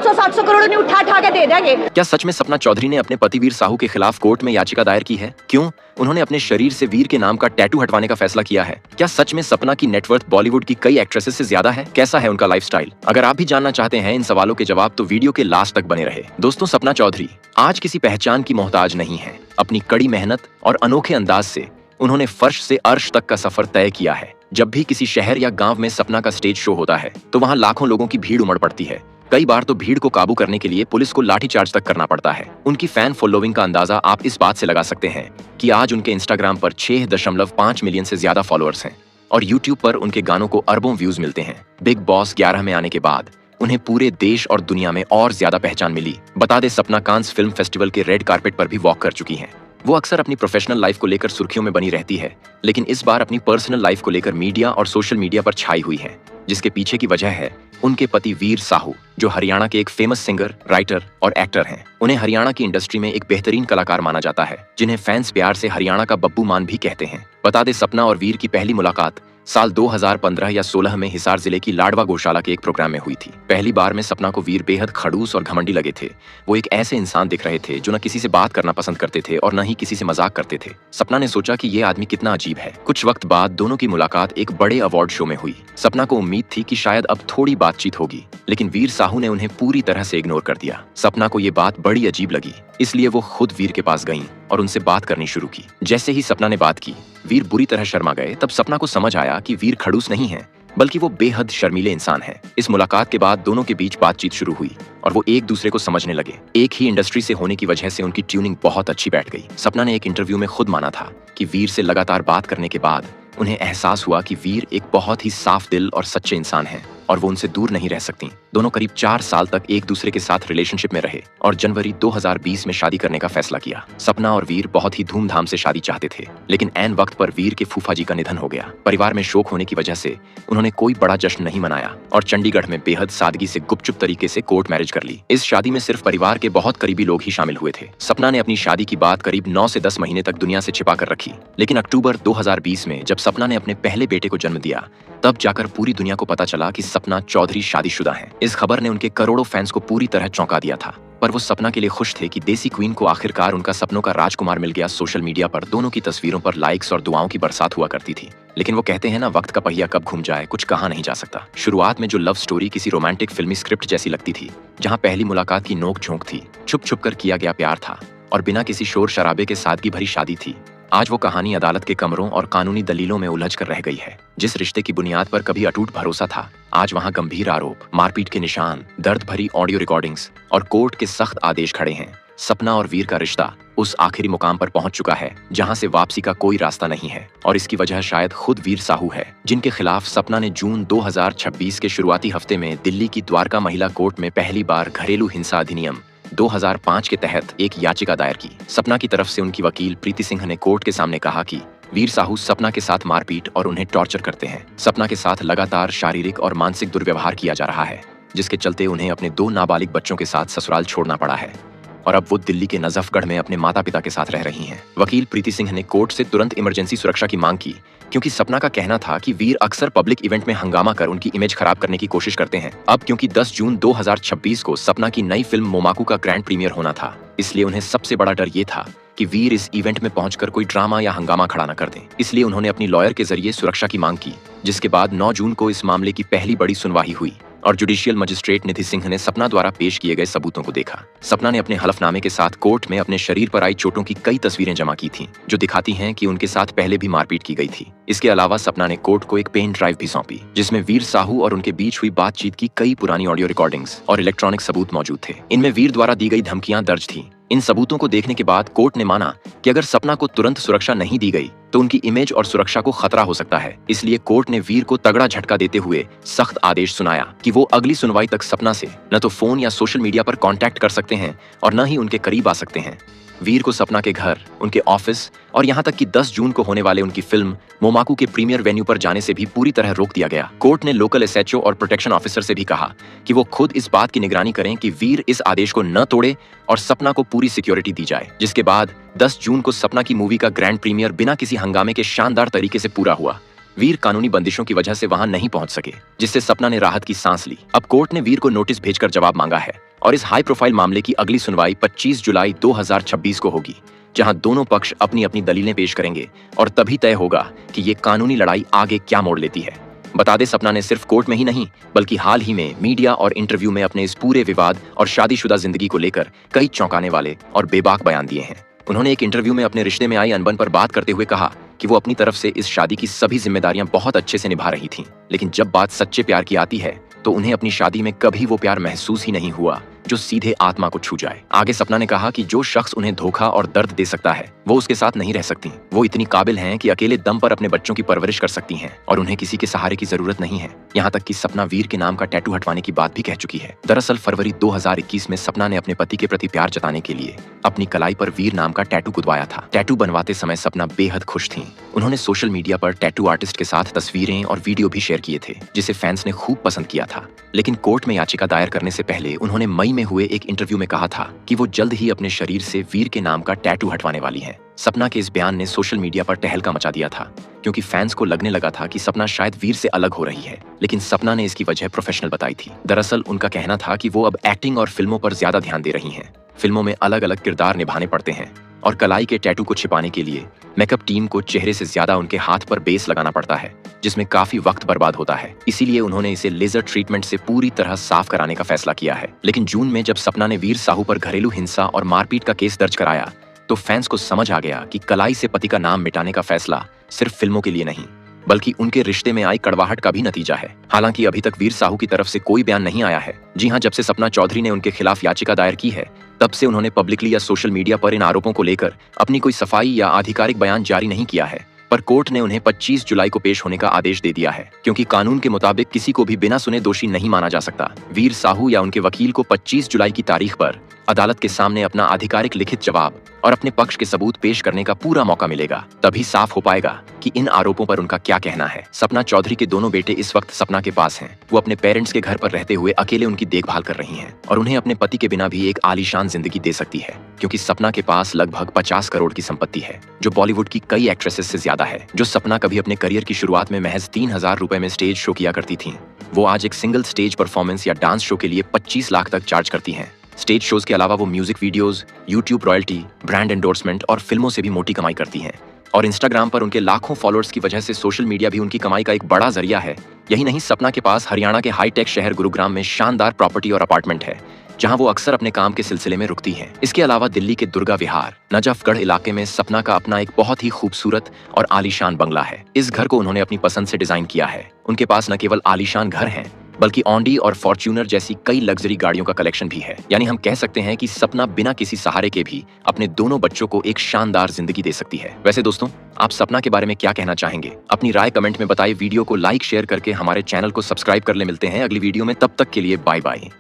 500-700 करोड़ नहीं उठा के दे देंगे। क्या सच में सपना चौधरी ने अपने पति वीर साहू के खिलाफ कोर्ट में याचिका दायर की है? क्यों उन्होंने अपने शरीर से वीर के नाम का टैटू हटवाने का फैसला किया है? क्या सच में सपना की नेटवर्थ बॉलीवुड की कई एक्ट्रेसेस से ज्यादा है? कैसा है उनका लाइफस्टाइल? अगर आप भी जानना चाहते हैं इन सवालों के जवाब तो वीडियो के लास्ट तक बने रहे। दोस्तों, सपना चौधरी आज किसी पहचान की मोहताज नहीं है। अपनी कड़ी मेहनत और अनोखे अंदाज से उन्होंने फर्श से अर्श तक का सफर तय किया है। जब भी किसी शहर या गांव में सपना का स्टेज शो होता है तो वहां लाखों लोगों की भीड़ उमड़ पड़ती है। कई बार तो भीड़ को काबू करने के लिए पुलिस को लाठीचार्ज तक करना पड़ता है। उनकी फैन फॉलोइंग का अंदाजा आप इस बात से लगा सकते हैं कि आज उनके इंस्टाग्राम पर 6.5 मिलियन से ज्यादा फॉलोअर्स हैं और यूट्यूब पर उनके गानों को अरबों व्यूज मिलते हैं। बिग बॉस 11 में आने के बाद उन्हें पूरे देश और दुनिया में और ज्यादा पहचान मिली। बता दे, सपना कांस फिल्म फेस्टिवल के रेड कारपेट पर भी वॉक कर चुकी हैं। वो अक्सर अपनी प्रोफेशनल लाइफ को लेकर सुर्खियों में बनी रहती है, लेकिन इस बार अपनी पर्सनल लाइफ को लेकर मीडिया और सोशल मीडिया पर छाई हुई है, जिसके पीछे की वजह है उनके पति वीर साहू, जो हरियाणा के एक फेमस सिंगर, राइटर और एक्टर हैं। उन्हें हरियाणा की इंडस्ट्री में एक बेहतरीन कलाकार माना जाता है, जिन्हें फैंस प्यार से हरियाणा का बब्बू मान भी कहते हैं। बता दे, सपना और वीर की पहली मुलाकात साल 2015 या 16 में हिसार जिले की लाडवा गौशाला के एक प्रोग्राम में हुई थी। पहली बार में सपना को वीर बेहद खड़ूस और घमंडी लगे थे। वो एक ऐसे इंसान दिख रहे थे जो न किसी से बात करना पसंद करते थे और न ही किसी से मजाक करते थे। सपना ने सोचा कि ये आदमी कितना अजीब है। कुछ वक्त बाद दोनों की मुलाकात एक बड़े अवार्ड शो में हुई। सपना को उम्मीद थी कि शायद अब थोड़ी बातचीत होगी, लेकिन वीर साहू ने उन्हें पूरी तरह से इग्नोर कर दिया। सपना को ये बात बड़ी अजीब लगी, इसलिए वो खुद वीर के पास गईं और उनसे बात करनी शुरू की। जैसे ही सपना ने बात की, वीर बुरी तरह शर्मा गए। तब सपना को समझ आया कि वीर खड़ूस नहीं है, बल्कि वो बेहद शर्मीले इंसान हैं। इस मुलाकात के बाद दोनों के बीच बातचीत शुरू हुई और वो एक दूसरे को समझने लगे। एक ही इंडस्ट्री से होने की वजह से उनकी ट्यूनिंग बहुत अच्छी बैठ गई। सपना ने एक इंटरव्यू में खुद माना था कि वीर से लगातार बात करने के बाद उन्हें एहसास हुआ कि वीर एक बहुत ही साफ दिल और सच्चे इंसान हैं और वो उनसे दूर नहीं रह सकती। दोनों करीब 4 साल तक एक दूसरे के साथ रिलेशनशिप में रहे और जनवरी 2020 में शादी करने का फैसला किया। सपना और वीर बहुत ही धूमधाम से शादी चाहते थे, लेकिन ऐन वक्त पर वीर के फूफा जी का निधन हो गया। परिवार में शोक होने की वजह से उन्होंने कोई बड़ा जश्न नहीं मनाया और चंडीगढ़ में बेहद सादगी से गुपचुप तरीके से कोर्ट मैरिज कर ली। इस शादी में सिर्फ परिवार के बहुत करीबी लोग ही शामिल हुए थे। सपना ने अपनी शादी की बात करीब 9 से 10 महीने तक दुनिया से छिपा कर रखी, लेकिन अक्टूबर 2020 में जब सपना ने अपने पहले बेटे को जन्म दिया, तब जाकर पूरी दुनिया को पता चला कि सपना चौधरी शादीशुदा हैं। इस खबर ने उनके करोड़ों फैंस को पूरी तरह चौंका दिया था, पर वो सपना के लिए खुश थे कि देसी क्वीन को आखिरकार उनका सपनों का राजकुमार मिल गया। सोशल मीडिया पर दोनों की तस्वीरों पर लाइक्स और दुआओं की बरसात हुआ करती थी। लेकिन वो कहते हैं ना, वक्त का पहिया कब घूम जाए कुछ कहा नहीं जा सकता। शुरुआत में जो लव स्टोरी किसी रोमांटिक फिल्मी स्क्रिप्ट जैसी लगती थी, जहाँ पहली मुलाकात की नोक झोंक थी, छुप छुप कर किया गया प्यार था और बिना किसी शोर शराबे के सादगी भरी शादी थी, आज वो कहानी अदालत के कमरों और कानूनी दलीलों में उलझ कर रह गई है। जिस रिश्ते की बुनियाद पर कभी अटूट भरोसा था, आज वहाँ गंभीर आरोप, मारपीट के निशान, दर्द भरी ऑडियो रिकॉर्डिंग्स और कोर्ट के सख्त आदेश खड़े हैं। सपना और वीर का रिश्ता उस आखिरी मुकाम पर पहुंच चुका है जहां से वापसी का कोई रास्ता नहीं है, और इसकी वजह शायद खुद वीर साहू है, जिनके खिलाफ सपना ने जून 2026 के शुरुआती हफ्ते में दिल्ली की द्वारका महिला कोर्ट में पहली बार घरेलू हिंसा अधिनियम 2005 के तहत एक याचिका दायर की। सपना की तरफ से उनकी वकील प्रीति सिंह ने कोर्ट के सामने कहा कि वीर साहू सपना के साथ मारपीट और उन्हें टॉर्चर करते हैं। सपना के साथ लगातार शारीरिक और मानसिक दुर्व्यवहार किया जा रहा है, जिसके चलते उन्हें अपने 2 नाबालिग बच्चों के साथ ससुराल छोड़ना पड़ा है और अब वो दिल्ली के नजफगढ़ में अपने माता पिता के साथ रह रही हैं। वकील प्रीति सिंह ने कोर्ट से तुरंत इमरजेंसी सुरक्षा की मांग की, क्योंकि सपना का कहना था कि वीर अक्सर पब्लिक इवेंट में हंगामा कर उनकी इमेज खराब करने की कोशिश करते हैं। अब क्योंकि 10 जून 2026 को सपना की नई फिल्म मोमाकू का ग्रैंड प्रीमियर होना था, इसलिए उन्हें सबसे बड़ा डर ये था कि वीर इस इवेंट में पहुंचकर कोई ड्रामा या हंगामा खड़ा न कर दें। इसलिए उन्होंने अपनी लॉयर के जरिए सुरक्षा की मांग की, जिसके बाद 9 जून को इस मामले की पहली बड़ी सुनवाई हुई और जुडिशियल मजिस्ट्रेट निधि सिंह ने सपना द्वारा पेश किए गए सबूतों को देखा। सपना ने अपने हलफनामे के साथ कोर्ट में अपने शरीर पर आई चोटों की कई तस्वीरें जमा की थीं, जो दिखाती हैं कि उनके साथ पहले भी मारपीट की गई थी। इसके अलावा सपना ने कोर्ट को एक पेन ड्राइव भी सौंपी, जिसमें वीर साहू और उनके बीच हुई बातचीत की कई पुरानी ऑडियो रिकॉर्डिंग्स और इलेक्ट्रॉनिक सबूत मौजूद थे। इनमें वीर द्वारा दी गई धमकियां दर्ज थीं। इन सबूतों को देखने के बाद कोर्ट ने माना कि अगर सपना को तुरंत सुरक्षा नहीं दी गई तो उनकी इमेज और सुरक्षा को खतरा हो सकता है। इसलिए कोर्ट ने वीर को तगड़ा झटका देते हुए सख्त आदेश सुनाया कि वो अगली सुनवाई तक सपना से न तो फोन या सोशल मीडिया पर कांटेक्ट कर सकते हैं और न ही उनके करीब आ सकते हैं। वीर को सपना के घर, उनके ऑफिस और यहाँ तक कि 10 जून को होने वाले उनकी फिल्म मोमाकू के प्रीमियर वेन्यू पर जाने से भी पूरी तरह रोक दिया गया। कोर्ट ने लोकल एसएचओ और प्रोटेक्शन ऑफिसर से भी कहा कि वो खुद इस बात की निगरानी करें कि वीर इस आदेश को न तोड़े और सपना को पूरी सिक्योरिटी दी जाए। जिसके बाद 10 जून को सपना की मूवी का ग्रैंड प्रीमियर बिना किसी हंगामे के शानदार तरीके से पूरा हुआ। वीर कानूनी बंदिशों की वजह से वहां नहीं पहुंच सके, जिससे सपना ने राहत की सांस ली। अब कोर्ट ने वीर को नोटिस भेजकर जवाब मांगा है और इस हाई प्रोफाइल मामले की अगली सुनवाई 25 जुलाई 2026 को होगी, जहां दोनों पक्ष अपनी अपनी दलीलें पेश करेंगे और तभी तय होगा कि ये कानूनी लड़ाई आगे क्या मोड़ लेती है। बता दें, सपना ने सिर्फ कोर्ट में ही नहीं बल्कि हाल ही में मीडिया और इंटरव्यू में अपने इस पूरे विवाद और शादीशुदा जिंदगी को लेकर कई चौंकाने वाले और बेबाक बयान दिए हैं। उन्होंने एक इंटरव्यू में अपने रिश्ते में आई अनबन पर बात करते हुए कहा कि वो अपनी तरफ से इस शादी की सभी जिम्मेदारियां बहुत अच्छे से निभा रही थीं, लेकिन जब बात सच्चे प्यार की आती है तो उन्हें अपनी शादी में कभी वो प्यार महसूस ही नहीं हुआ जो सीधे आत्मा को छू जाए। आगे सपना ने कहा कि जो शख्स उन्हें धोखा और दर्द दे सकता है वो उसके साथ नहीं रह सकती। वो इतनी काबिल हैं कि अकेले दम पर अपने बच्चों की परवरिश कर सकती हैं और उन्हें किसी के सहारे की जरूरत नहीं है। यहाँ तक कि सपना वीर के नाम का टैटू हटवाने की बात भी कह चुकी है। दरअसल फरवरी 2021 में सपना ने अपने पति के प्रति प्यार जताने के लिए अपनी कलाई पर वीर नाम का टैटू गुदवाया था। टैटू बनवाते समय सपना बेहद खुश थी। उन्होंने सोशल मीडिया पर टैटू आर्टिस्ट के साथ तस्वीरें और वीडियो भी शेयर किए थे, जिसे फैंस ने खूब पसंद किया था। लेकिन कोर्ट में याचिका दायर करने से पहले उन्होंने मई में हुए एक इंटरव्यू में कहा था कि वो जल्द ही अपने शरीर से वीर के नाम का टैटू हटवाने वाली हैं। सपना के इस बयान ने सोशल मीडिया पर तहलका मचा दिया था, क्योंकि फैंस को लगने लगा था कि सपना शायद वीर से अलग हो रही है। लेकिन सपना ने इसकी वजह प्रोफेशनल बताई थी। दरअसल उनका कहना था कि वो अब एक्टिंग और फिल्मों पर ज्यादा ध्यान दे रही हैं। फिल्मों में अलग अलग किरदार निभाने पड़ते हैं और कलाई के टैटू को छिपाने के लिए मेकअप टीम को चेहरे से ज्यादा उनके हाथ पर बेस लगाना पड़ता है, जिसमें काफी वक्त बर्बाद होता है। इसीलिए उन्होंने इसे लेजर ट्रीटमेंट से पूरी तरह साफ कराने का फैसला किया है। लेकिन जून में जब सपना ने वीर साहू पर घरेलू हिंसा और मारपीट का केस दर्ज कराया तो फैंस को समझ आ गया कि कलाई से पति का नाम मिटाने का फैसला सिर्फ फिल्मों के लिए नहीं बल्कि उनके रिश्ते में आई कड़वाहट का भी नतीजा है। हालांकि अभी तक वीर साहू की तरफ से कोई बयान नहीं आया है। जी हां, जब से सपना चौधरी ने उनके खिलाफ याचिका दायर की है तब से उन्होंने पब्लिकली या सोशल मीडिया पर इन आरोपों को लेकर अपनी कोई सफाई या आधिकारिक बयान जारी नहीं किया है। पर कोर्ट ने उन्हें 25 जुलाई को पेश होने का आदेश दे दिया है, क्योंकि कानून के मुताबिक किसी को भी बिना सुने दोषी नहीं माना जा सकता। वीर साहू या उनके वकील को 25 जुलाई की तारीख पर अदालत के सामने अपना आधिकारिक लिखित जवाब और अपने पक्ष के सबूत पेश करने का पूरा मौका मिलेगा। तभी साफ हो पाएगा कि इन आरोपों पर उनका क्या कहना है। सपना चौधरी के दोनों बेटे इस वक्त सपना के पास हैं। वो अपने पेरेंट्स के घर पर रहते हुए अकेले उनकी देखभाल कर रही हैं और उन्हें अपने पति के बिना भी एक आलीशान जिंदगी दे सकती है, क्योंकि सपना के पास लगभग 50 करोड़ की संपत्ति है, जो बॉलीवुड की कई एक्ट्रेसेस से ज्यादा है। जो सपना कभी अपने करियर की शुरुआत में महज 3000 रुपए में स्टेज शो किया करती थी, वो आज एक सिंगल स्टेज परफॉर्मेंस या डांस शो के लिए 25 लाख तक चार्ज करती हैं। स्टेज शोज के अलावा वो music videos, YouTube royalty, brand endorsement और फिल्मों से भी मोटी कमाई करती हैं। और इंस्टाग्राम पर उनके लाखों फॉलोअर्स की वजह से सोशल मीडिया भी उनकी कमाई का एक बड़ा जरिया है। यही नहीं, सपना के पास हरियाणा के हाईटेक शहर गुरुग्राम में शानदार प्रॉपर्टी और अपार्टमेंट है, जहां वो अक्सर अपने काम के सिलसिले में रुकती हैं। इसके अलावा दिल्ली के दुर्गा विहार नजफगढ़ इलाके में सपना का अपना एक बहुत ही खूबसूरत और आलीशान बंगला है। इस घर को उन्होंने अपनी पसंद से डिजाइन किया है। उनके पास न केवल आलीशान घर है बल्कि ऑडी और फॉर्च्यूनर जैसी कई लग्जरी गाड़ियों का कलेक्शन भी है। यानी हम कह सकते हैं कि सपना बिना किसी सहारे के भी अपने दोनों बच्चों को एक शानदार जिंदगी दे सकती है। वैसे दोस्तों, आप सपना के बारे में क्या कहना चाहेंगे? अपनी राय कमेंट में बताइए। वीडियो को लाइक शेयर करके हमारे चैनल को सब्सक्राइब कर ले। मिलते हैं अगली वीडियो में, तब तक के लिए बाय बाय।